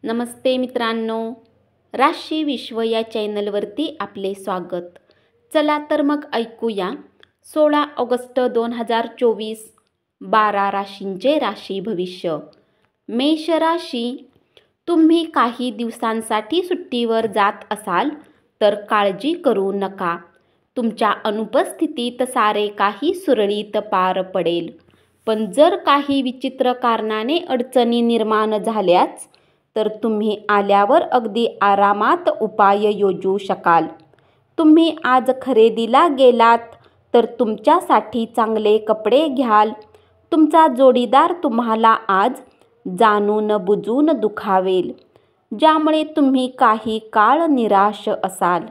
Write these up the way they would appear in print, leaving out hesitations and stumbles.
नमस्ते मित्रांनो, राशी विश्व या चॅनलवरती आपले स्वागत. चला तर मग ऐकूया 16 ऑगस्ट 2024 12 राशींचे राशी भविष्य. मेष राशी, तुम्ही काही दिवसांसाठी सुट्टीवर जात असाल तर काळजी करू नका. तुमच्या अनुपस्थितीत सारे काही सुरळीत पार पडेल. पण जर काही विचित्र कारणाने अडचणी निर्माण झाल्याच तर तुम्ही आल्यावर अगदी आरामात उपाय योजू शकाल. तुम्ही आज खरेदीला गेलात तर तुमच्यासाठी चांगले कपडे घ्याल. तुमचा जोडीदार तुम्हाला आज जाणून बुजून दुखावेल, ज्यामुळे तुम्ही काही काळ निराश असाल.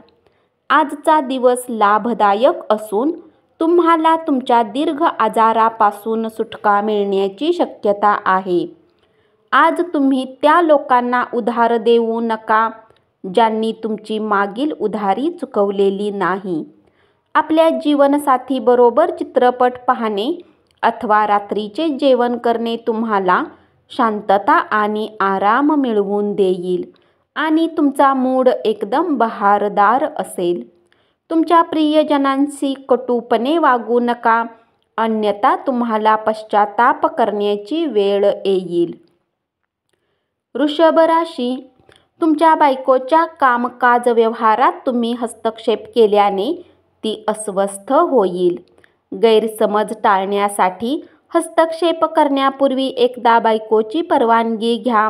आजचा दिवस लाभदायक असून तुम्हाला तुमच्या दीर्घ आजारापासून सुटका मिळण्याची शक्यता आहे. आज तुम्ही त्या लोकांना उधार देऊ नका ज्यांनी तुमची मागील उधारी चुकवलेली नाही. आपल्या जीवनसाथीबरोबर चित्रपट पाहणे अथवा रात्रीचे जेवण करणे तुम्हाला शांतता आणि आराम मिळवून देईल आणि तुमचा मूड एकदम बहारदार असेल. तुमच्या प्रियजनांशी कटुपणे वागू नका, अन्यथा तुम्हाला पश्चाताप करण्याची वेळ येईल. वृषभ राशी, तुमच्या बायकोच्या कामकाज व्यवहारात तुम्ही हस्तक्षेप केल्याने ती अस्वस्थ होईल. गैरसमज टाळण्यासाठी हस्तक्षेप करण्यापूर्वी एकदा बायकोची परवानगी घ्या,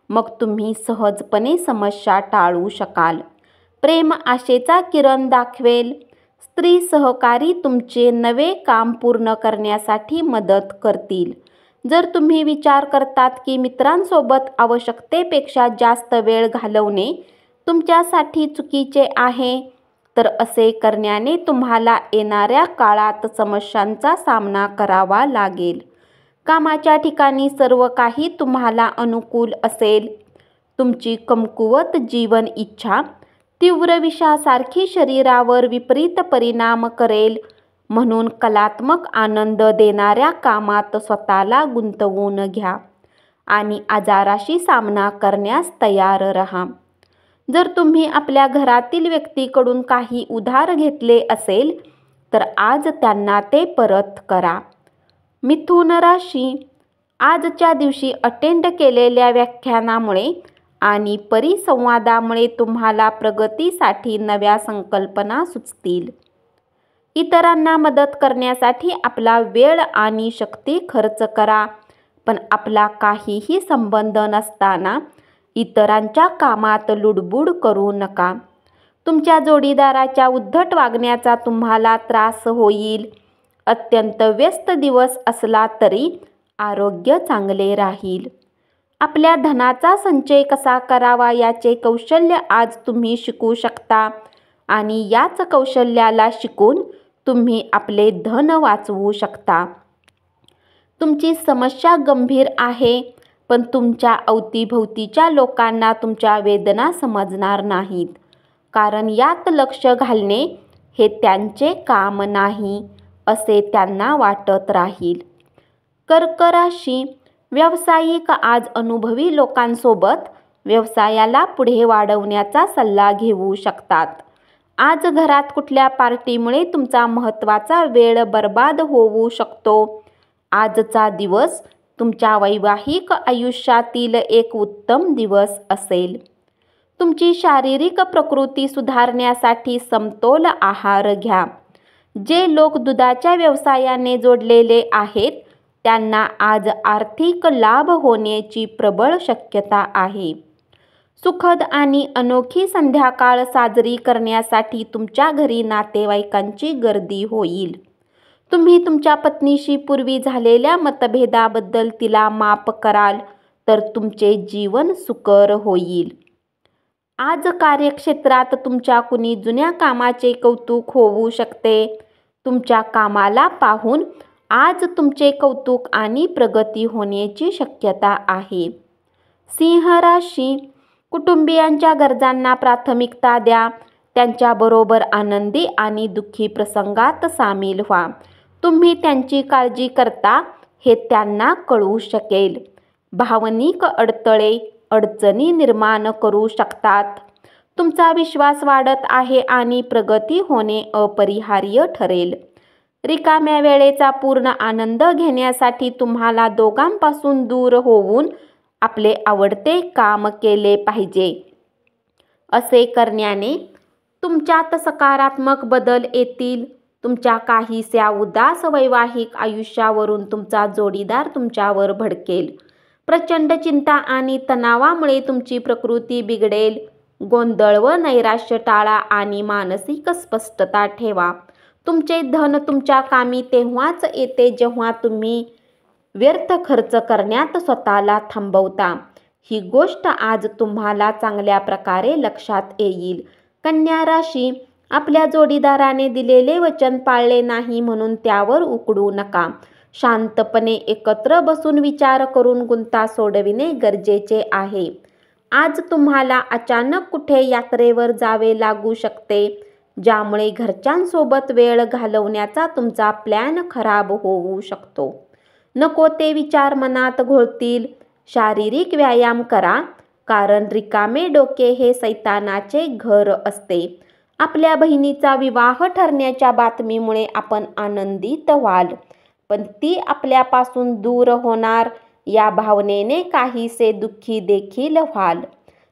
मग तुम्ही सहजपणे समस्या टाळू शकाल. प्रेम आशेचा किरण दाखवेल. स्त्री सहकारी तुमचे नवे काम पूर्ण करण्यासाठी मदत करतील. जर तुम्ही विचार करतात की मित्रांसोबत आवश्यकतेपेक्षा जास्त वेळ घालवणे तुमच्यासाठी चुकीचे आहे, तर असे करण्याने तुम्हाला येणाऱ्या काळात समस्यांचा सामना करावा लागेल. कामाच्या ठिकाणी सर्व काही तुम्हाला अनुकूल असेल. तुमची कमकुवत जीवन इच्छा तीव्र विषासारखी शरीरावर विपरीत परिणाम करेल, म्हणून कलात्मक आनंद देणाऱ्या कामात स्वतःला गुंतवून घ्या आणि आजाराशी सामना करण्यास तयार राहा. जर तुम्ही आपल्या घरातील व्यक्तीकडून काही उधार घेतले असेल तर आज त्यांना ते परत करा. मिथुन राशी, आजच्या दिवशी अटेंड केलेल्या व्याख्यानामुळे आणि परिसंवादामुळे तुम्हाला प्रगतीसाठी नव्या संकल्पना सुचतील. इतरांना मदत करण्यासाठी आपला वेळ आणि शक्ती खर्च करा, पण आपला काहीही संबंध नसताना इतरांच्या कामात लुडबुड करू नका. तुमच्या जोडीदाराच्या उद्धट वागण्याचा तुम्हाला त्रास होईल. अत्यंत व्यस्त दिवस असला तरी आरोग्य चांगले राहील. आपल्या धनाचा संचय कसा करावा याचे कौशल्य आज तुम्ही शिकू शकता आणि याच कौशल्याला शिकून तुम्ही आपले धन वाचवू शकता. तुमची समस्या गंभीर आहे, पण तुमच्या अवतीभोवतीच्या लोकांना तुमच्या वेदना समजणार नाहीत, कारण यात लक्ष घालणे हे त्यांचे काम नाही असे त्यांना वाटत राहील. कर्क राशी, व्यावसायिक आज अनुभवी लोकांसोबत व्यवसायाला पुढे वाढवण्याचा सल्ला घेऊ शकतात. आज घरात कुठल्या पार्टीमुळे तुमचा महत्त्वाचा वेळ बर्बाद होऊ शकतो. आजचा दिवस तुमच्या वैवाहिक आयुष्यातील एक उत्तम दिवस असेल. तुमची शारीरिक प्रकृती सुधारण्यासाठी समतोल आहार घ्या. जे लोक दुधाच्या व्यवसायाने जोडलेले आहेत त्यांना आज आर्थिक लाभ होण्याची प्रबळ शक्यता आहे. सुखद आणि अनोखी संध्याकाळ साजरी करण्यासाठी तुमच्या घरी नातेवाईकांची गर्दी होईल. तुम्ही तुमच्या पत्नीशी पूर्वी झालेल्या मतभेदाबद्दल तिला माफ कराल तर तुमचे जीवन सुकर होईल. आज कार्यक्षेत्रात तुमच्या कुणी जुन्या कामाचे कौतुक होऊ शकते. तुमच्या कामाला पाहून आज तुमचे कौतुक आणि प्रगती होण्याची शक्यता आहे. सिंह राशी, कुटुंबियांच्या गरजांना प्राथमिकता द्या. त्यांच्याबरोबर आनंदी आणि दुःखी प्रसंगात सामील व्हा. तुम्ही त्यांची काळजी करता हे त्यांना कळू शकेल. भावनिक अडथळे अडचणी निर्माण करू शकतात. तुमचा विश्वास वाढत आहे आणि प्रगती होणे अपरिहार्य ठरेल. रिकाम्या वेळेचा पूर्ण आनंद घेण्यासाठी तुम्हाला दोघांपासून दूर होऊन आपले आवडते काम केले पाहिजे. असे करण्याने तुमच्यात सकारात्मक बदल येतील. तुमच्या काहीशा उदास वैवाहिक आयुष्यावरून तुमचा जोडीदार तुमच्यावर भडकेल. प्रचंड चिंता आणि तणावामुळे तुमची प्रकृती बिघडेल. गोंधळ व नैराश्य टाळा आणि मानसिक स्पष्टता ठेवा. तुमचे धन तुमच्या कामी तेव्हाच येते जेव्हा तुम्ही व्यर्थ खर्च करण्यात स्वतःला थांबवता. ही गोष्ट आज तुम्हाला चांगल्या प्रकारे लक्षात येईल. कन्या राशी, आपल्या जोडीदाराने दिलेले वचन पाळले नाही म्हणून त्यावर उकडू नका. शांतपणे एकत्र बसून विचार करून गुंता सोडविणे गरजेचे आहे. आज तुम्हाला अचानक कुठे यात्रेवर जावे लागू शकते, ज्यामुळे घरच्यांसोबत वेळ घालवण्याचा तुमचा प्लॅन खराब होऊ शकतो. नको ते विचार मनात घोळतील. शारीरिक व्यायाम करा, कारण रिकामे डोके हे सैतानाचे घर असते. आपल्या बहिणीचा विवाह ठरण्याच्या बातमीमुळे आपण आनंदित व्हाल, पण ती आपल्यापासून दूर होणार या भावनेने काहीसे दुःखी देखील व्हाल.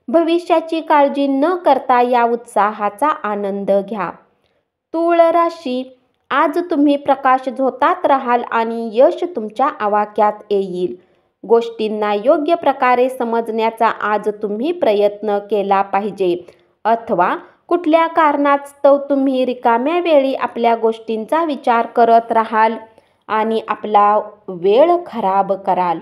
भविष्याची काळजी न करता या उत्साहाचा आनंद घ्या. तूळ राशी, आज तुम्ही प्रकाश झोतात राहाल आणि यश तुमच्या आवाक्यात येईल. गोष्टींना योग्य प्रकारे समजण्याचा आज तुम्ही प्रयत्न केला पाहिजे, अथवा कुठल्या कारणास्तव तुम्ही रिकाम्या वेळी आपल्या गोष्टींचा विचार करत राहाल आणि आपला वेळ खराब कराल.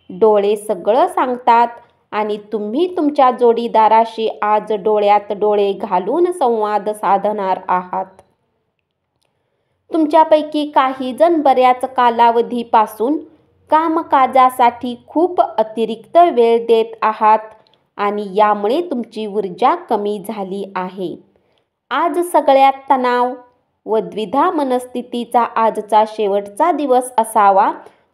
डोळे सगळं सांगतात आणि तुम्ही तुमच्या जोडीदाराशी आज डोळ्यात डोळे घालून संवाद साधणार आहात. तुमच्यापैकी काही जण बऱ्याच कालावधीपासून कामकाजासाठी खूप अतिरिक्त वेळ देत आहात आणि यामुळे तुमची ऊर्जा कमी झाली आहे. आज सगळ्यात तणाव व द्विधा मनस्थितीचा आजचा शेवटचा दिवस असावा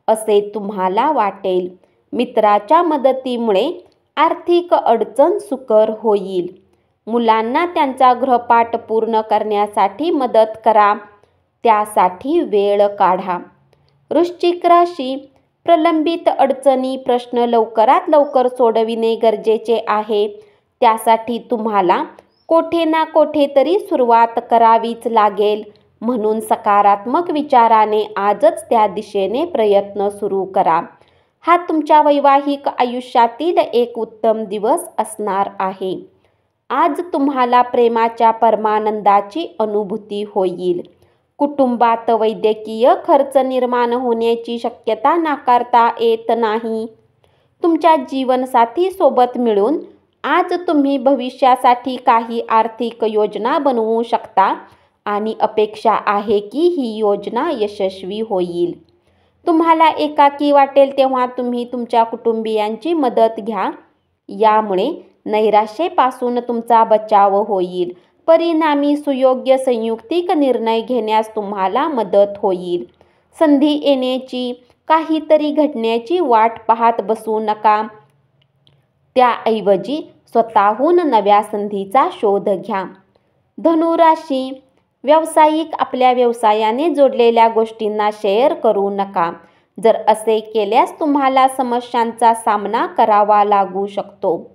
असे तुम्हाला वाटेल. मित्राच्या मदतीमुळे आर्थिक अडचण सुकर होईल. मुलांना त्यांचा गृहपाठ पूर्ण करण्यासाठी मदत करा, त्यासाठी वेळ काढा. वृश्चिक राशी, प्रलंबित अडचणी प्रश्न लवकरात लवकर सोडविणे गरजेचे आहे. त्यासाठी तुम्हाला कोठे ना कोठेतरी सुरुवात करावीच लागेल. म्हणून सकारात्मक विचाराने आजच त्या दिशेने प्रयत्न सुरू करा. हा तुमच्या वैवाहिक आयुष्यातील एक उत्तम दिवस असणार आहे. आज तुम्हाला प्रेमाच्या परमानंदाची अनुभूती होईल. कुटुंबात वैद्यकीय खर्च निर्माण होण्याची शक्यता नाकारता येत नाही. तुमच्या जीवनसाथीसोबत मिळून आज तुम्ही भविष्यासाठी काही आर्थिक योजना बनवू शकता आणि अपेक्षा आहे की ही योजना यशस्वी होईल. तुम्हाला एकाकी वाटेल तेव्हा तुम्ही तुमच्या कुटुंबियांची मदत घ्या. यामुळे नैराश्येपासून तुमचा बचाव होईल. परिणामी सुयोग्य संयुक्तिक निर्णय घेण्यास तुम्हाला मदत होईल. संधी येण्याची, काहीतरी घडण्याची वाट पाहत बसू नका. त्याऐवजी स्वतःहून नव्या संधीचा शोध घ्या. धनुराशी, व्यावसायिक आपल्या व्यवसायाने जोडलेल्या गोष्टींना शेअर करू नका. जर असे केल्यास तुम्हाला समस्यांचा सामना करावा लागू शकतो.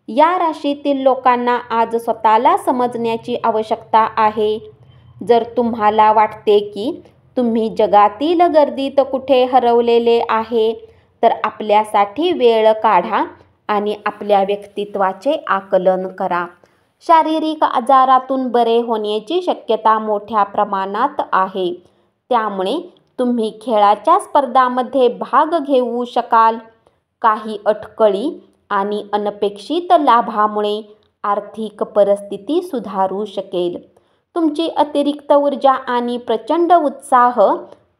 या राशीतील लोकांना आज स्वतःला समजण्याची आवश्यकता आहे. जर तुम्हाला वाटते की तुम्ही जगातील गर्दीत कुठे हरवलेले आहे, तर आपल्यासाठी वेळ काढा आणि आपल्या व्यक्तित्वाचे आकलन करा. शारीरिक आजारातून बरे होण्याची शक्यता मोठ्या प्रमाणात आहे. त्यामुळे तुम्ही खेळाच्या स्पर्धांमध्ये भाग घेऊ शकाल. काही अडचणी आणि अनपेक्षित लाभामुळे आर्थिक परिस्थिती सुधारू शकेल. तुमची अतिरिक्त ऊर्जा आणि प्रचंड उत्साह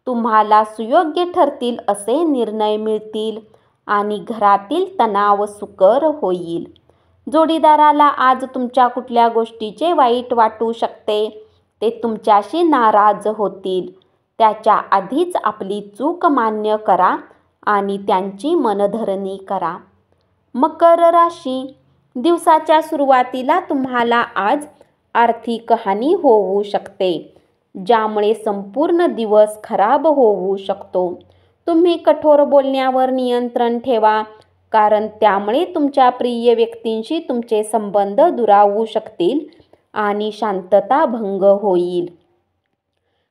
तुम्हाला सुयोग्य ठरतील असे निर्णय मिळतील आणि घरातील तणाव सुकर होईल. जोडीदाराला आज तुमच्या कुठल्या गोष्टीचे वाईट वाटू शकते. ते तुमच्याशी नाराज होतील. त्याच्या आधीच आपली चूक मान्य करा आणि त्यांची मनधरणी करा. मकर राशी, दिवसाच्या सुरुवातीला तुम्हाला आज आर्थिक हानी होऊ शकते, ज्यामुळे संपूर्ण दिवस खराब होऊ शकतो. तुम्ही कठोर बोलण्यावर नियंत्रण ठेवा, कारण त्यामुळे तुमच्या प्रिय व्यक्तींशी तुमचे संबंध दुरावू शकतील आणि शांतता भंग होईल.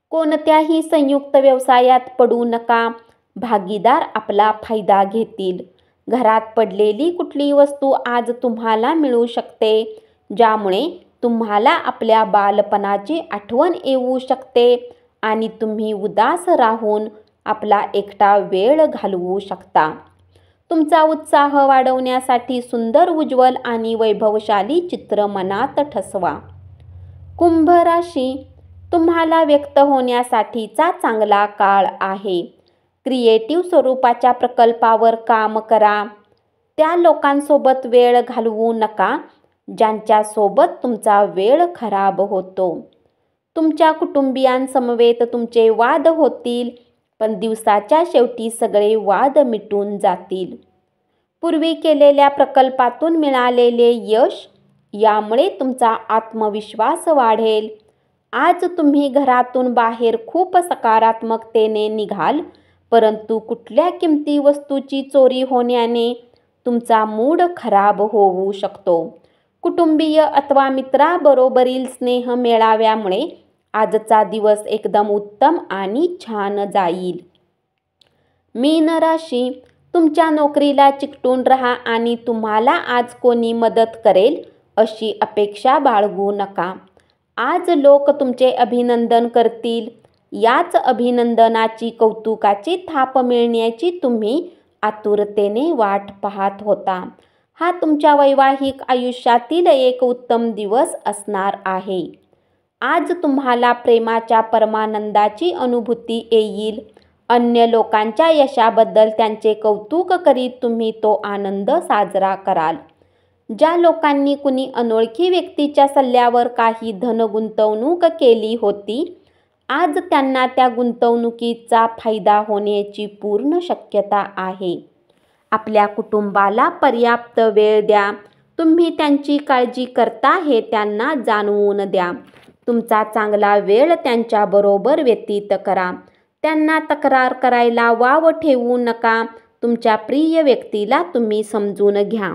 कोणत्याही संयुक्त व्यवसायात पडू नका. भागीदार आपला फायदा घेतील. घरात पडलेली कुठली वस्तू आज तुम्हाला मिळू शकते, ज्यामुळे तुम्हाला आपल्या बालपणाची आठवण येऊ शकते आणि तुम्ही उदास राहून आपला एकटा वेळ घालवू शकता. तुमचा उत्साह वाढवण्यासाठी सुंदर, उज्ज्वल आणि वैभवशाली चित्र मनात ठसवा. कुंभ राशी, तुम्हाला व्यक्त होण्यासाठीचा चांगला काळ आहे. क्रिएटिव्ह स्वरूपाच्या प्रकल्पावर काम करा. त्या लोकांसोबत वेळ घालवू नका ज्यांच्यासोबत तुमचा वेळ खराब होतो. तुमच्या कुटुंबियांसमवेत तुमचे वाद होतील, पण दिवसाच्या शेवटी सगळे वाद मिटून जातील. पूर्वी केलेल्या प्रकल्पातून मिळालेले यश, यामुळे तुमचा आत्मविश्वास वाढेल. आज तुम्ही घरातून बाहेर खूप सकारात्मकतेने निघाल, परंतु कुठल्या किमती वस्तूची चोरी होण्याने तुमचा मूड खराब होऊ शकतो. कुटुंबीय अथवा मित्राबरोबरील स्नेह मेळाव्यामुळे आजचा दिवस एकदम उत्तम आणि छान जाईल. मीन राशी, तुमच्या नोकरीला चिकटून राहा आणि तुम्हाला आज कोणी मदत करेल अशी अपेक्षा बाळगू नका. आज लोक तुमचे अभिनंदन करतील. याच अभिनंदनाची, कौतुकाची थाप मिळण्याची तुम्ही आतुरतेने वाट पाहत होता. हा तुमच्या वैवाहिक आयुष्यातील एक उत्तम दिवस असणार आहे. आज तुम्हाला प्रेमाच्या परमानंदाची अनुभूती येईल. अन्य लोकांच्या यशाबद्दल त्यांचे कौतुक करीत तुम्ही तो आनंद साजरा कराल. ज्या लोकांनी कुणी अनोळखी व्यक्तीच्या सल्ल्यावर काही धन गुंतवणूक केली होती, आज त्यांना त्या गुंतवणुकीचा फायदा होण्याची पूर्ण शक्यता आहे. आपल्या कुटुंबाला पर्याप्त वेळ द्या. तुम्ही त्यांची काळजी करता हे त्यांना जाणवून द्या. तुमचा चांगला वेळ त्यांच्याबरोबर व्यतीत करा. त्यांना तक्रार करायला वाव ठेवू नका. तुमच्या प्रिय व्यक्तीला तुम्ही समजून घ्या.